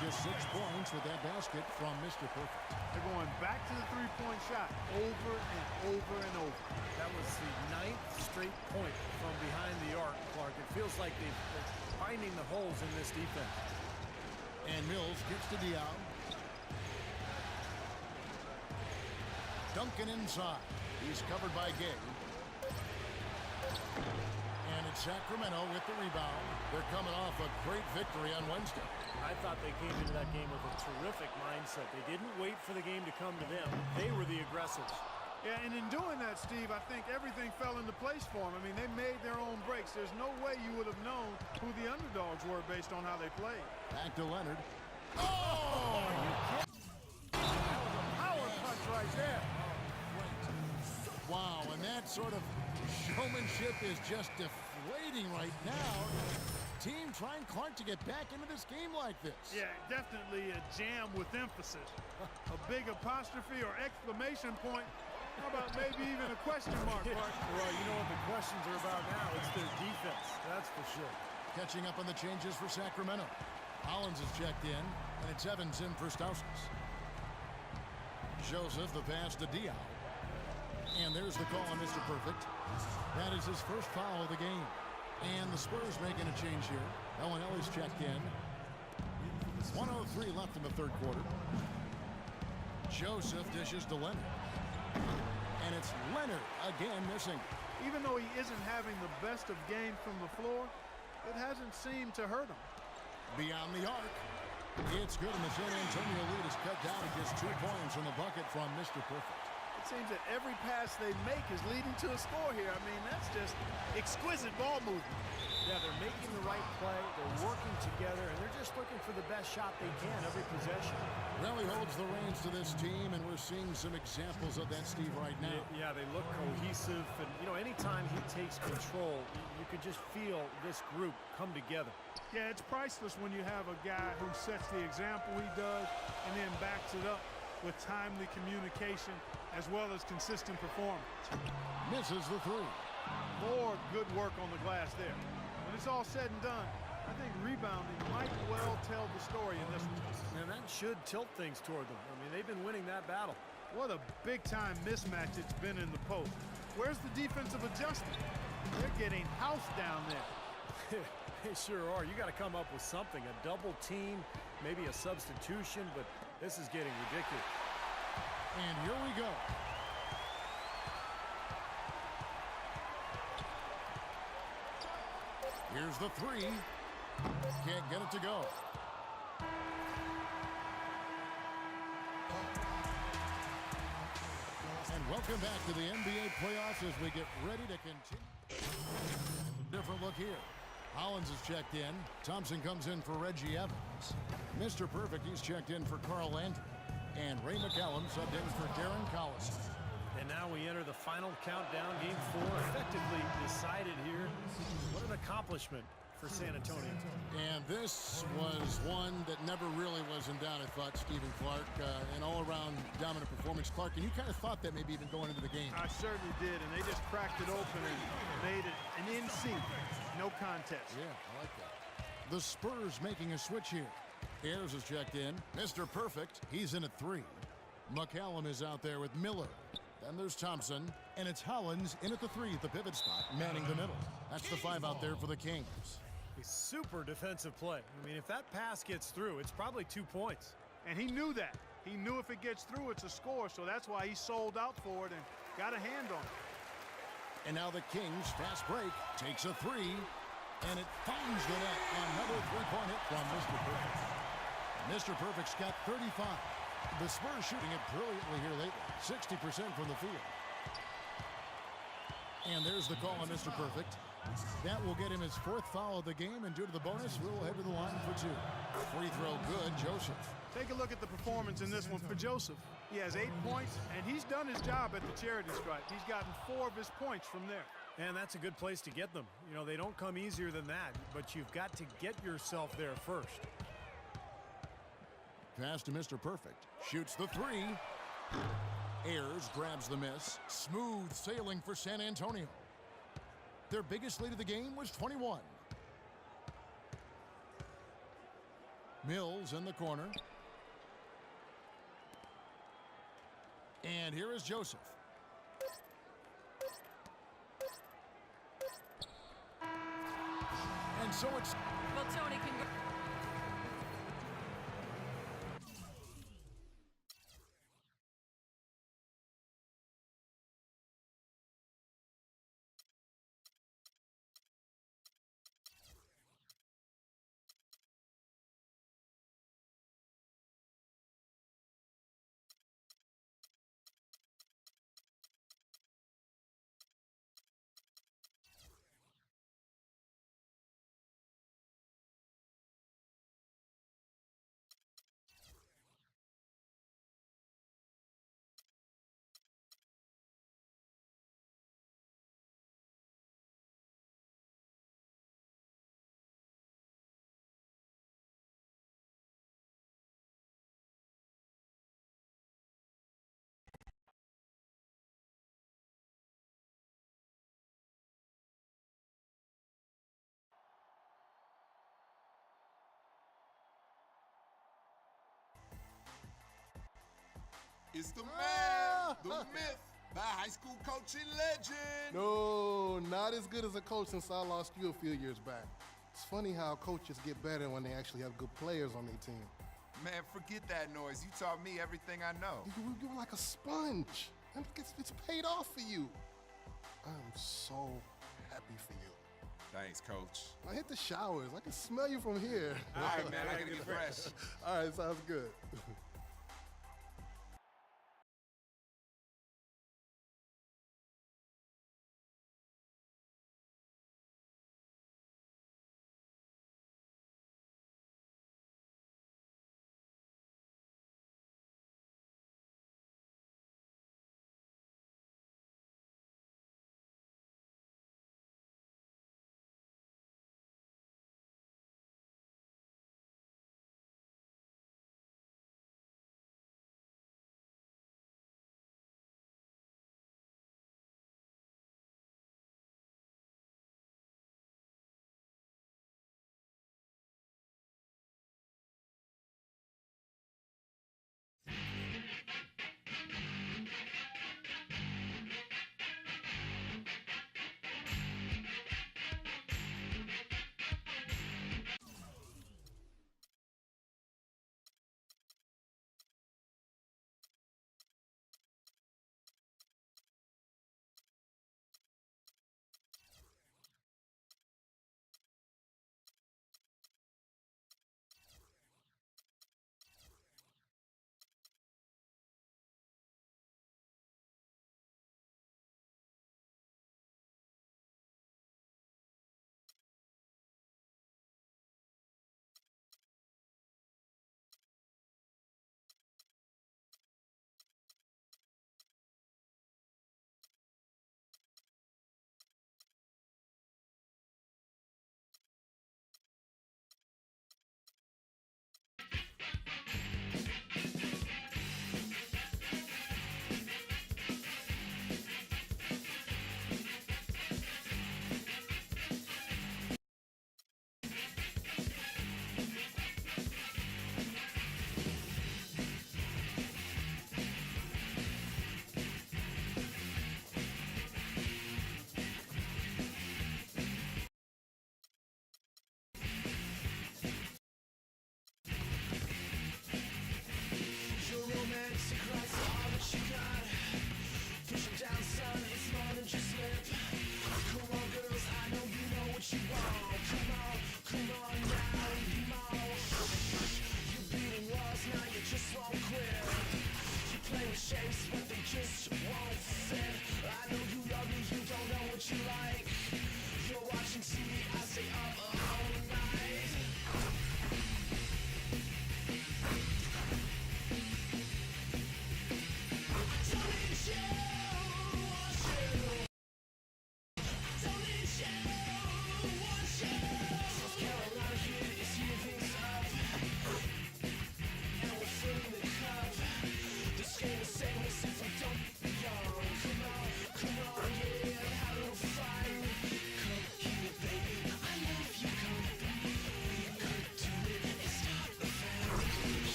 just 6 points with that basket from Mr. Perfect. They're going back to the three-point shot over and over and over. That was the 9th straight point from behind the arc, Clark. It feels like they're finding the holes in this defense. And Mills gets to Diao. Duncan inside. He's covered by Gay. And it's Sacramento with the rebound. They're coming off a great victory on Wednesday. I thought they came into that game with a terrific mindset. They didn't wait for the game to come to them. They were the aggressors. Yeah, and in doing that, Steve, I think everything fell into place for them. I mean, they made their own breaks. There's no way you would have known who the underdogs were based on how they played. Back to Leonard. Oh! That was a power punch right there. Wow, and that sort of showmanship is just deflating right now. Team trying Clark to get back into this game like this. Yeah, definitely a jam with emphasis. A big apostrophe or exclamation point. How about maybe even a question mark, Clark? Well, you know what the questions are about now. It's their defense, that's for sure. Catching up on the changes for Sacramento. Hollins is checked in, and it's Evans in for Stauskas. Joseph, the pass to Diao. And there's the call on Mr. Perfect. That is his first foul of the game. And the Spurs making a change here. Ellis checked in. 1:03 left in the third quarter. Joseph dishes to Leonard. And it's Leonard again missing. Even though he isn't having the best of games from the floor, it hasn't seemed to hurt him. Beyond the arc. It's good, and the San Antonio lead is cut down to just 2 points from the bucket from Mr. Perfect. It seems that every pass they make is leading to a score here. I mean, that's just exquisite ball movement. Yeah, they're making the right play, they're working together, and they're just looking for the best shot they can every possession. Really holds the reins to this team, and we're seeing some examples of that, Steve, right now. Yeah, they look cohesive, and, you know, anytime he takes control, you could just feel this group come together. Yeah, it's priceless when you have a guy who sets the example he does and then backs it up with timely communication as well as consistent performance. Misses the three. More good work on the glass there. When it's all said and done, I think rebounding might well tell the story in this one. And that should tilt things toward them. I mean, they've been winning that battle. What a big-time mismatch it's been in the post. Where's the defensive adjustment? They're getting housed down there. They sure are. You got to come up with something, a double team, maybe a substitution, but this is getting ridiculous. And here we go. Here's the three. Can't get it to go. And welcome back to the NBA playoffs as we get ready to continue. Different look here. Hollins is checked in. Thompson comes in for Reggie Evans. Mr. Perfect, he's checked in for Carl Landry. And Ray McCallum subbed in for Darren Collison. And now we enter the final countdown. Game 4 effectively decided here. What an accomplishment for San Antonio. And this was one that never really was in doubt, I thought, Stephen Clark. An all-around dominant performance. Clark, and you kind of thought that maybe even going into the game. I certainly did, and they just cracked it open and made it an NC. No contest. Yeah, I like that. The Spurs making a switch here. Ayers is checked in. Mr. Perfect, he's in at 3. McCallum is out there with Miller. Then there's Thompson, and it's Hollins in at the 3 at the pivot spot, manning the middle. That's the 5 out there for the Kings. A super defensive play. I mean, if that pass gets through, it's probably 2 points. And he knew that. He knew if it gets through, it's a score, so that's why he sold out for it and got a hand on it. And now the Kings, fast break, takes a 3, and it finds the net. Another three-point hit from Mr. Perfect. Mr. Perfect's got 35. The Spurs shooting it brilliantly here lately, 60% from the field. And there's the call on Mr. Perfect. That will get him his 4th foul of the game, and due to the bonus, we'll head to the line for 2. Free throw good, Joseph. Take a look at the performance in this one for Joseph. He has 8 points, and he's done his job at the charity stripe. He's gotten 4 of his points from there. And that's a good place to get them. You know, they don't come easier than that, but you've got to get yourself there first. Pass to Mr. Perfect. Shoots the 3. Ayers grabs the miss. Smooth sailing for San Antonio. Their biggest lead of the game was 21. Mills in the corner. And here is Joseph. And so it's... Well, Tony can go. It's the man, the myth, the high school coaching legend. No, not as good as a coach since I lost you a few years back. It's funny how coaches get better when they actually have good players on their team. Man, forget that noise. You taught me everything I know. You're like a sponge. And it's paid off for you. I'm so happy for you. Thanks, coach. I hit the showers. I can smell you from here. All right, man, I gotta get fresh. All right, sounds good.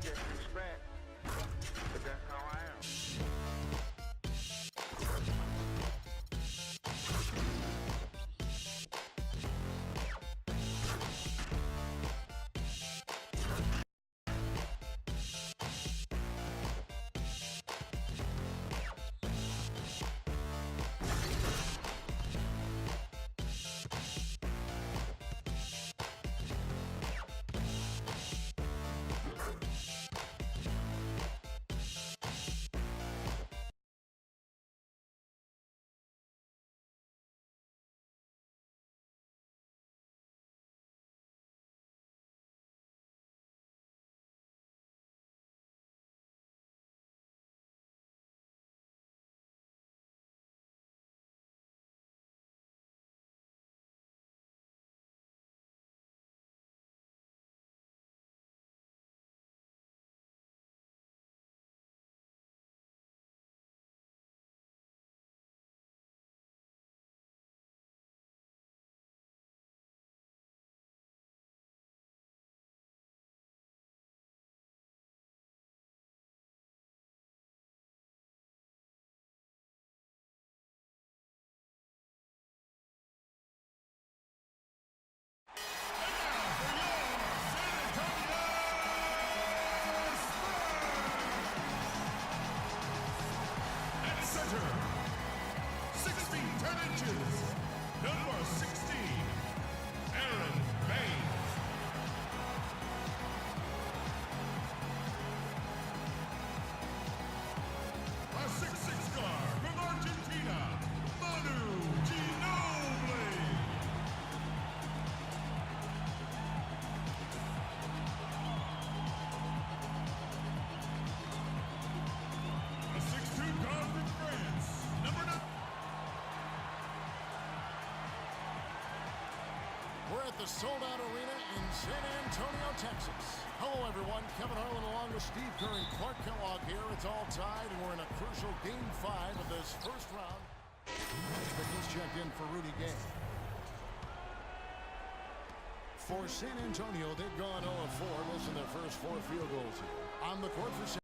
disrespect, but that's how I am. Center, 6 feet 10 inches, number 16, Aaron Baines. A 6'6" guard from Argentina, Manu Ginobili. A 6'2" guard from France, number 9. We're at the sold-out arena in San Antonio, Texas. Hello, everyone. Kevin Harlan along with Steve Kerr and Clark Kellogg here. It's all tied, and we're in a crucial Game 5 of this first round. He's checked in for Rudy Gay. For San Antonio, they've gone 0-4, missing their first 4 field goals here. On the court for